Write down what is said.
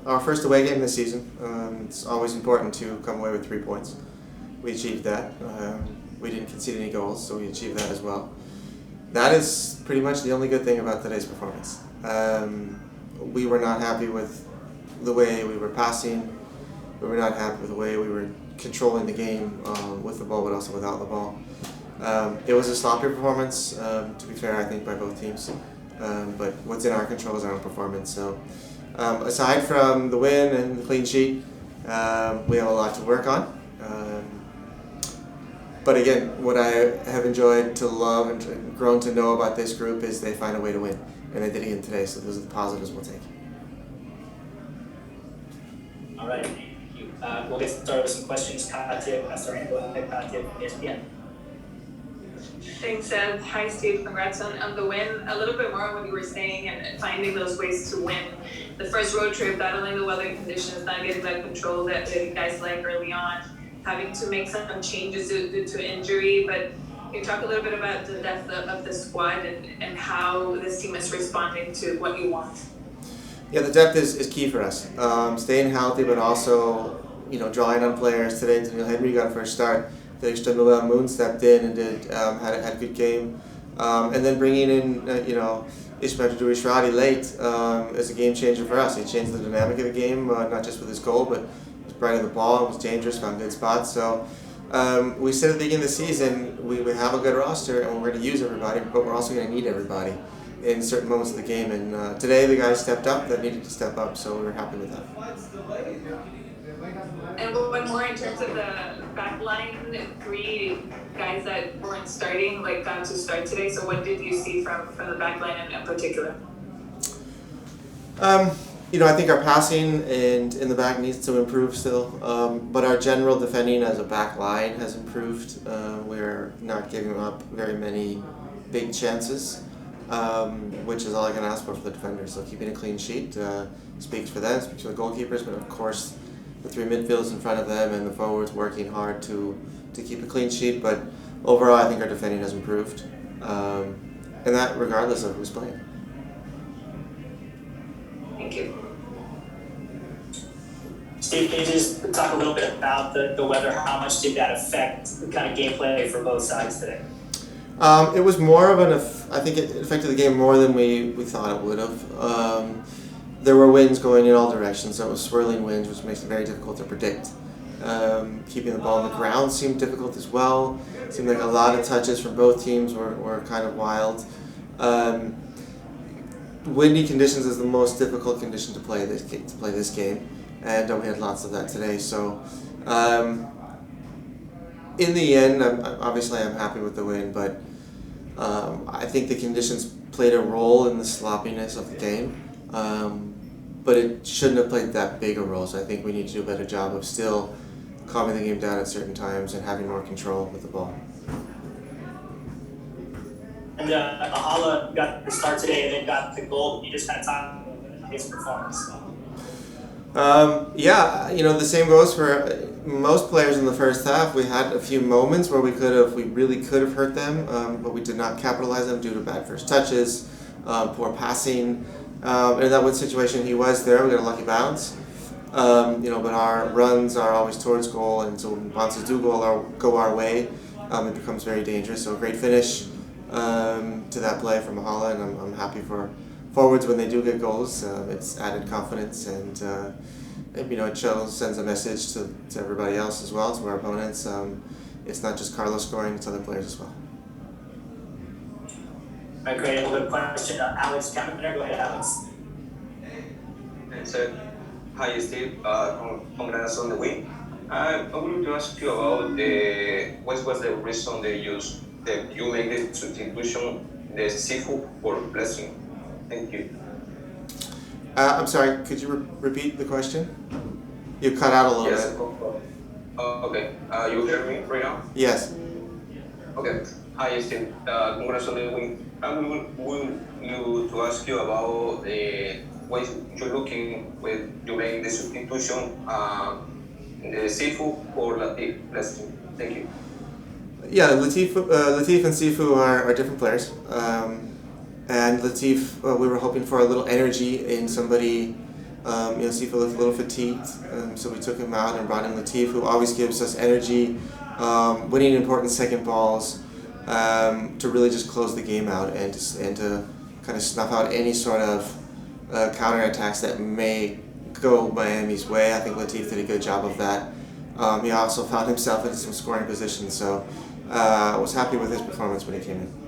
our first away game this season. It's always important to come away with 3 points. We achieved that. We didn't concede any goals, so we achieved that as well. That is pretty much the only good thing about today's performance. We were not happy with the way we were passing. We were not happy with the way we were controlling the game with the ball, but also without the ball. It was a sloppy performance, to be fair, I think, by both teams. But what's in our control is our own performance. So, aside from the win and the clean sheet, we have a lot to work on. But again, what I have enjoyed to love and grown to know about this group is they find a way to win. And they did again today, so those are the positives we'll take. All right, thank you. We'll get started with some questions. Katya, sorry, go ahead, Katya from ESPN. Thanks, Ed. Hi, Steve. Congrats on the win. A little bit more on what you were saying and finding those ways to win. The first road trip, battling the weather conditions, not getting that control that you guys like early on, having to make some changes due to injury. But can you talk a little bit about the depth of the squad and how this team is responding to what you want? Yeah, the depth is key for us. Staying healthy, but also drawing on players. Today, Daniel Henry got a first start. Cherundolo Moon stepped in and had a good game, and then bringing in Ismail Radi late is a game changer for us. He changed the dynamic of the game, not just with his goal, but was bright on the ball, was dangerous, found good spots. So we said at the beginning of the season we have a good roster and we're going to use everybody, but we're also going to need everybody in certain moments of the game. And today the guys stepped up that needed to step up, so we were happy with that. And one more in terms of the back line, 3 guys that weren't starting, got to start today. So what did you see from the back line in particular? I think our passing and in the back needs to improve still. But our general defending as a back line has improved. We're not giving up very many big chances, which is all I can ask for the defenders. So keeping a clean sheet speaks for them, speaks for the goalkeepers, but of course the 3 midfielders in front of them and the forwards working hard to keep a clean sheet. But overall, I think our defending has improved, and that regardless of who's playing. Thank you. Steve, can you just talk a little bit about the weather? How much did that affect the kind of gameplay for both sides today? It was more of I think it affected the game more than we thought it would have. There were winds going in all directions, so it was swirling winds, which makes it very difficult to predict. Keeping the ball on the ground seemed difficult as well. It seemed like a lot of touches from both teams were kind of wild. Windy conditions is the most difficult condition to play this game, and we had lots of that today. So in the end, I'm happy with the win, but I think the conditions played a role in the sloppiness of the game. But it shouldn't have played that big a role, so I think we need to do a better job of still calming the game down at certain times and having more control with the ball. And Ahala got the start today and then got the goal. You just kind of talk about his performance. The same goes for most players in the first half. We had a few moments where we really could have hurt them, but we did not capitalize them due to bad first touches, poor passing. In that one situation, he was there. We got a lucky bounce. But our runs are always towards goal, and so when bounces do go our way, it becomes very dangerous. So a great finish to that play from Mahala, and I'm happy for forwards when they do get goals. It's added confidence, and it sends a message to everybody else as well, to our opponents. It's not just Carlos scoring; it's other players as well. All right, great. A little question. Alex Cameron, go ahead, Alex. So, hi, Steve. Congrats on the win. I wanted to ask you about what was the reason that you made the substitution, the Sifu for Blessing. Thank you. I'm sorry. Could you repeat the question? You cut out a little bit. Okay. You hear me right now? Yes. Okay. Hi, Steve. Congrats on the win. I want to ask you about what you're looking when you make the substitution, the Sifu or Latif. Thank you. Yeah, Latif and Sifu are different players. And Latif, we were hoping for a little energy in somebody Sifa looked a little fatigued, so we took him out and brought in Latif, who always gives us energy, winning important second balls, to really just close the game out and to kind of snuff out any sort of counterattacks that may go Miami's way. I think Latif did a good job of that. He also found himself in some scoring positions, so I was happy with his performance when he came in.